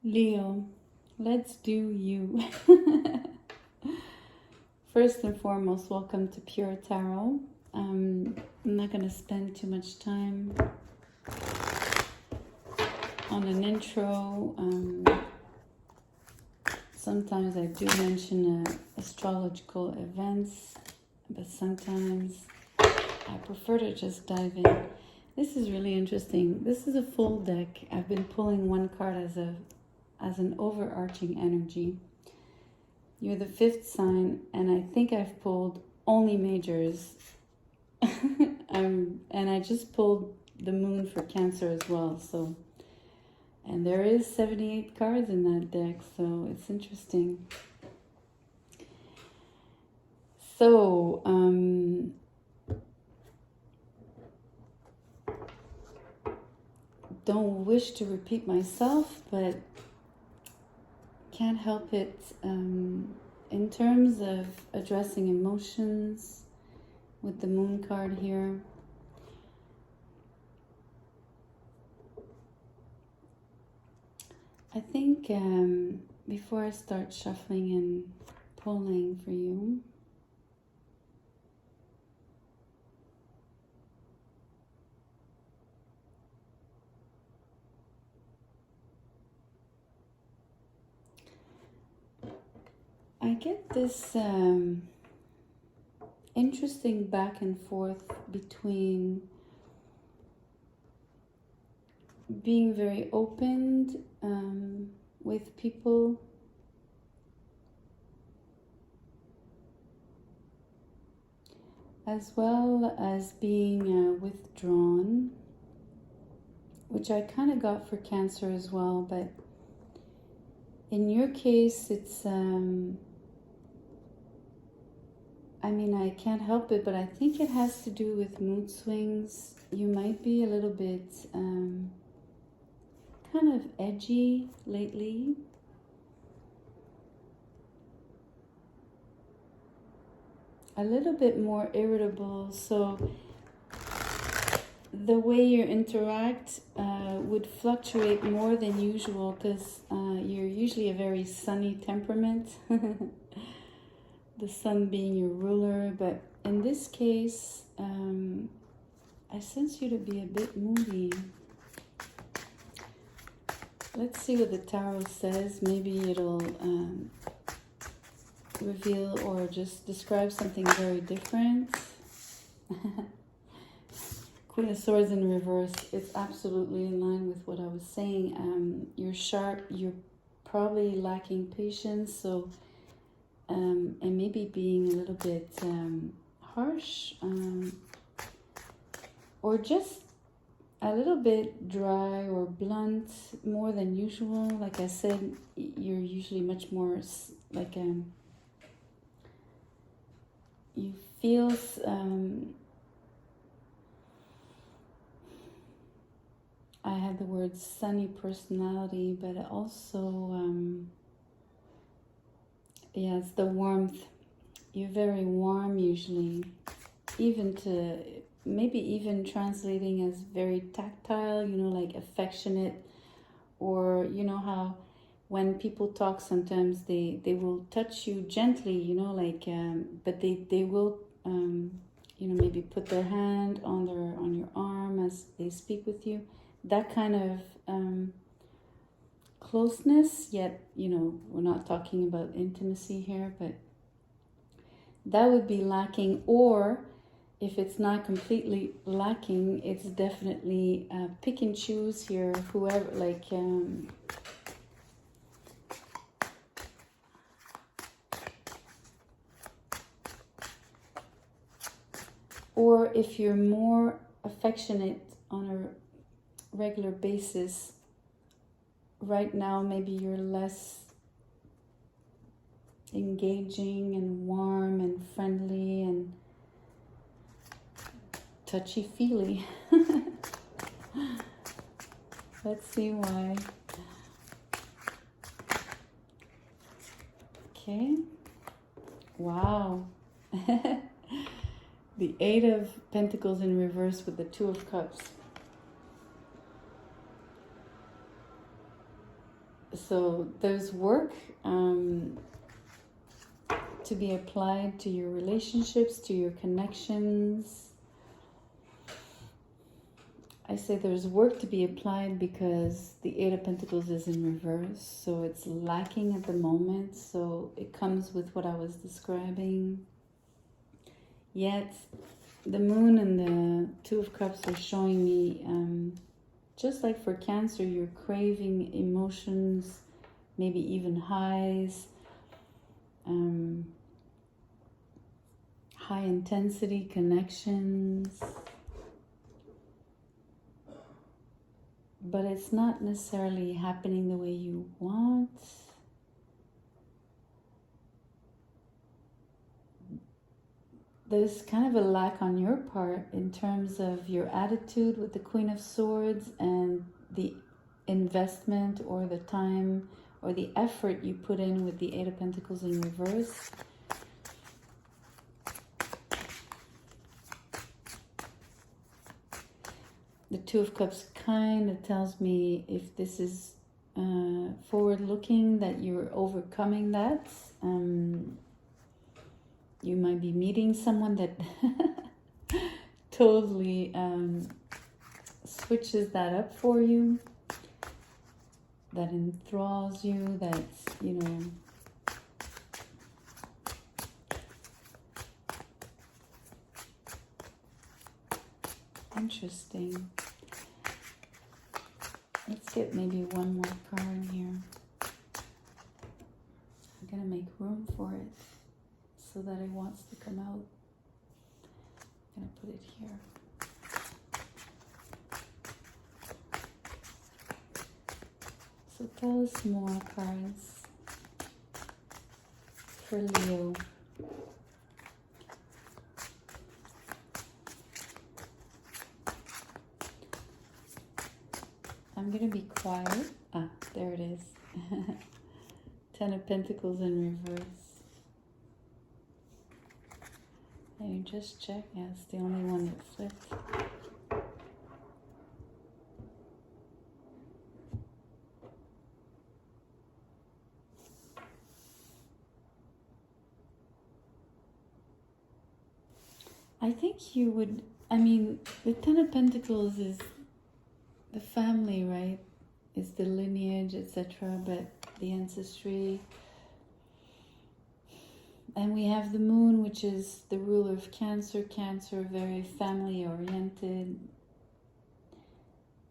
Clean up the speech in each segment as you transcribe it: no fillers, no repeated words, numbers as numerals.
Leo, let's do you. First and foremost, welcome to Pure Tarot. I'm not going to spend too much time on an intro. Sometimes I do mention astrological events, but sometimes I prefer to just dive in. This is really interesting. This is a full deck. I've been pulling one card as an overarching energy. You're the fifth sign, and I think I've pulled only majors. And I just pulled the moon for Cancer as well. So, and there is 78 cards in that deck, so it's interesting. So, don't wish to repeat myself, but can't help it. In terms of addressing emotions with the moon card here, I think before I start shuffling and pulling for you, I get this interesting back and forth between being very open with people as well as being withdrawn, which I kind of got for Cancer as well, but in your case it's I mean, I can't help it, but I think it has to do with mood swings. You might be a little bit kind of edgy lately. A little bit more irritable. So the way you interact would fluctuate more than usual because you're usually a very sunny temperament. The sun being your ruler, but in this case, I sense you to be a bit moody. Let's see what the tarot says. Maybe it'll reveal or just describe something very different. Queen of Swords in reverse. It's absolutely in line with what I was saying. You're sharp. You're probably lacking patience, so and maybe being a little bit harsh or just a little bit dry or blunt more than usual. Like I said, you're usually much more like you feel I had the word sunny personality, but also yeah, it's the warmth. You're very warm usually, even to maybe even translating as very tactile, you know, like affectionate, or you know how when people talk sometimes they will touch you gently, you know, like but they will you know, maybe put their hand on your arm as they speak with you. That kind of closeness, yet, you know, we're not talking about intimacy here, but that would be lacking. Or if it's not completely lacking, it's definitely pick and choose here, whoever, like or if you're more affectionate on a regular basis, right now maybe you're less engaging and warm and friendly and touchy-feely. Let's see why. Okay. Wow. The Eight of Pentacles in reverse with the Two of Cups. So there's work to be applied to your relationships, to your connections. I say there's work to be applied because the Eight of Pentacles is in reverse, so it's lacking at the moment. So it comes with what I was describing. Yet the Moon and the Two of Cups are showing me, just like for Cancer, you're craving emotions, maybe even highs, high intensity connections. But it's not necessarily happening the way you want. There's kind of a lack on your part in terms of your attitude with the Queen of Swords and the investment or the time or the effort you put in with the Eight of Pentacles in reverse. The Two of Cups kind of tells me, if this is forward-looking, that you're overcoming that. You might be meeting someone that totally switches that up for you, that enthralls you, that's, you know, interesting. Let's get maybe one more card here. I'm gonna make room for it so that it wants to come out. I'm gonna put it here. So tell us more cards for Leo. I'm gonna be quiet. Ah, there it is. Ten of Pentacles in reverse. And you just check. Yeah, it's the only one that flipped. I think you would, I mean, the Ten of Pentacles is the family, right? Is the lineage, etc., but the ancestry. And we have the Moon, which is the ruler of Cancer. Cancer, very family oriented.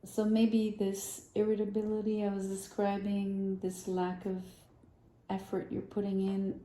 So maybe this irritability I was describing, this lack of effort you're putting in,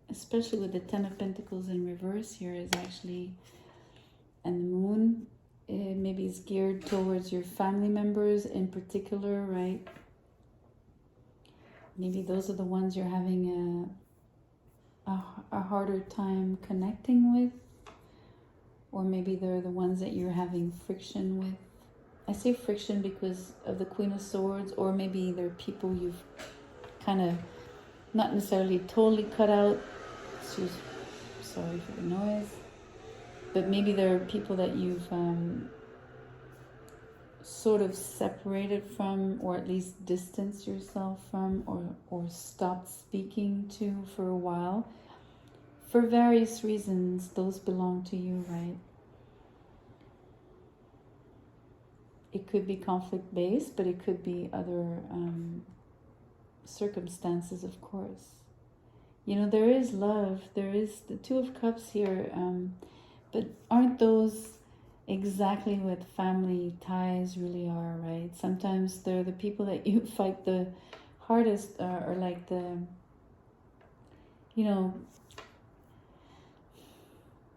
especially with the Ten of Pentacles in reverse here, is actually, and the Moon, it maybe is geared towards your family members in particular, right? Maybe those are the ones you're having a harder time connecting with, or maybe they're the ones that you're having friction with. I say friction because of the Queen of Swords, or maybe they're people you've kind of not necessarily totally cut out. Sorry for the noise. But maybe there are people that you've sort of separated from, or at least distanced yourself from, or stopped speaking to for a while. For various reasons, those belong to you, right? It could be conflict-based, but it could be other circumstances, of course. You know, there is love. There is the Two of Cups here, but aren't those exactly what family ties really are, right? Sometimes they're the people that you fight the hardest, or like the, you know,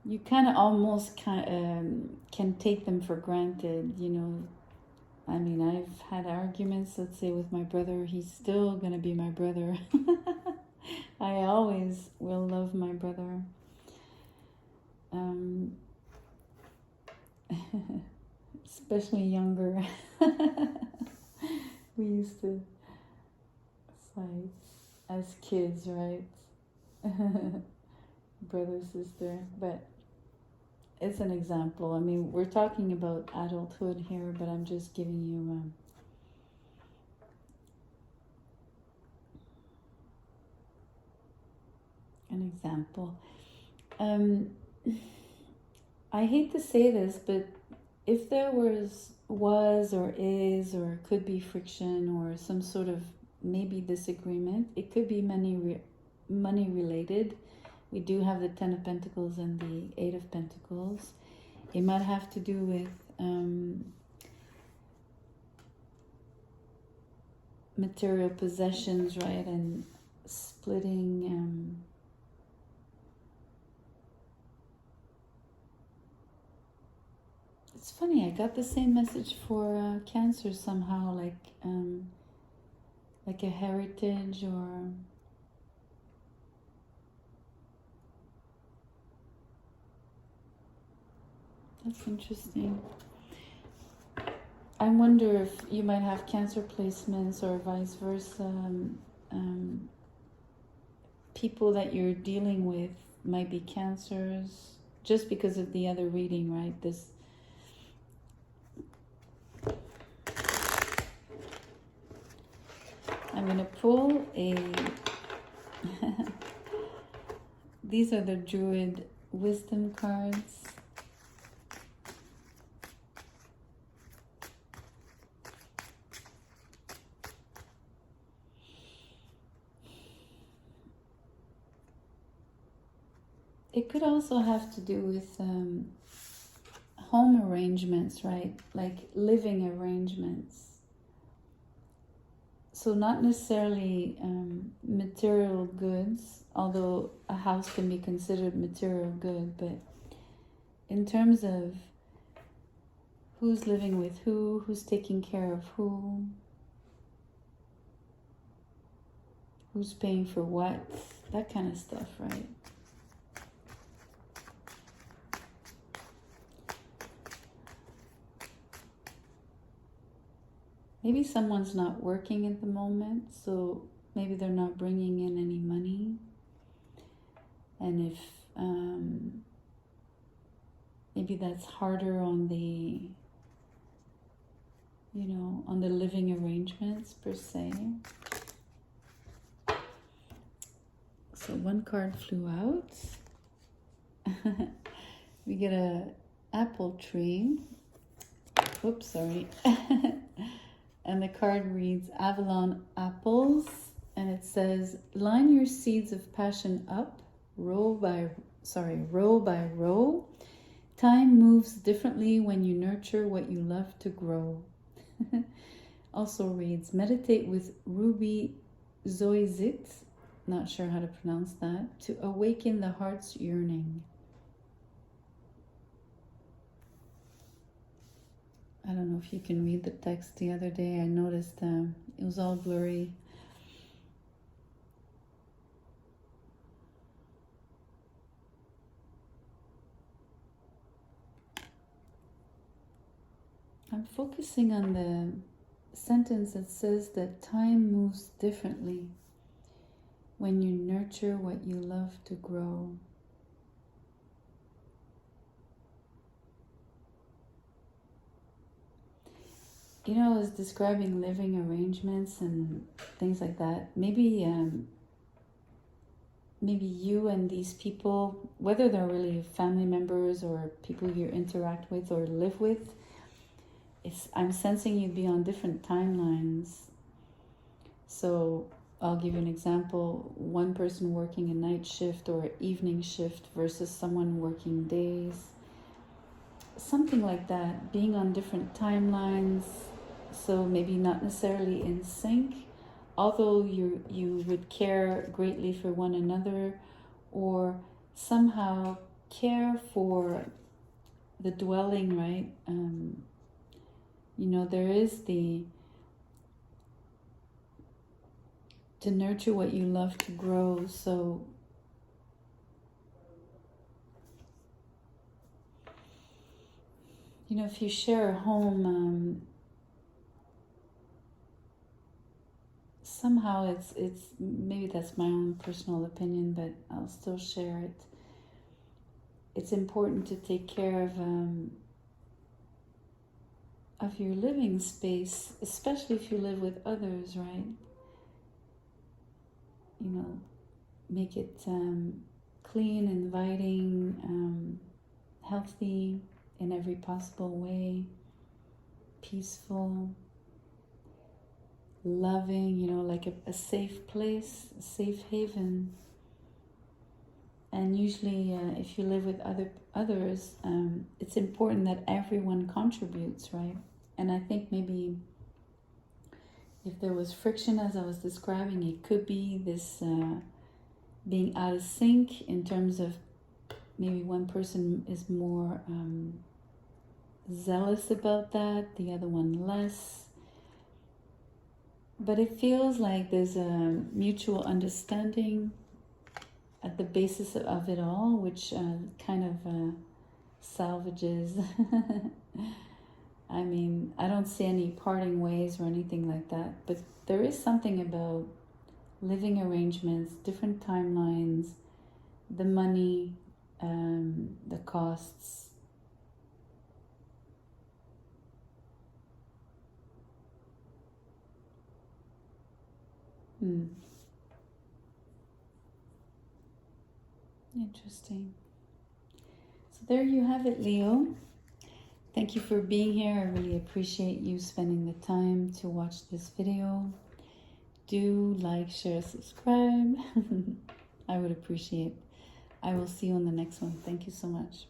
you kind of almost can take them for granted, you know. I mean, I've had arguments, let's say, with my brother. He's still going to be my brother. I always will love my brother. Especially younger. We used to fight as kids, right? Brother, sister. But it's an example. I mean, we're talking about adulthood here, but I'm just giving you example. I hate to say this, but if there was or is or could be friction or some sort of maybe disagreement, it could be money related. We do have the Ten of Pentacles and the Eight of Pentacles. It might have to do with material possessions, right? And splitting. It's funny, I got the same message for Cancer somehow, like a heritage or... That's interesting. I wonder if you might have Cancer placements or vice versa. People that you're dealing with might be Cancers, just because of the other reading, right? I'm going to pull a... These are the Druid Wisdom cards. It could also have to do with home arrangements, right? Like living arrangements. So not necessarily material goods, although a house can be considered material good, but in terms of who's living with who, who's taking care of who's paying for what, that kind of stuff, right? Maybe someone's not working at the moment, so maybe they're not bringing in any money. And if maybe that's harder on the, on the living arrangements per se. So one card flew out. We get a apple tree. Oops, sorry. And the card reads Avalon Apples, and it says, line your seeds of passion up, row by row. Time moves differently when you nurture what you love to grow. Also reads, meditate with Ruby Zoyzit, not sure how to pronounce that, to awaken the heart's yearning. I don't know if you can read the text. The other day I noticed it was all blurry. I'm focusing on the sentence that says that time moves differently when you nurture what you love to grow. I was describing living arrangements and things like that. Maybe you and these people, whether they're really family members or people you interact with or live with, I'm sensing you'd be on different timelines. So I'll give you an example. One person working a night shift or evening shift versus someone working days. Something like that, being on different timelines. So maybe not necessarily in sync, although you would care greatly for one another, or somehow care for the dwelling, right? There is to nurture what you love to grow. So if you share a home, somehow it's maybe that's my own personal opinion, but I'll still share it. It's important to take care of your living space, especially if you live with others, right? Make it clean, inviting, healthy in every possible way, peaceful, loving, like a safe place, a safe haven. And usually, if you live with others, it's important that everyone contributes, right? And I think maybe if there was friction, as I was describing, it could be this being out of sync in terms of maybe one person is more zealous about that, the other one less. But it feels like there's a mutual understanding at the basis of it all, which kind of salvages. I mean, I don't see any parting ways or anything like that, but there is something about living arrangements, different timelines, the money, the costs. Interesting. So there you have it, Leo. Thank you for being here. I really appreciate you spending the time to watch this video. Do like, share, subscribe. I would appreciate. I will see you on the next one. Thank you so much.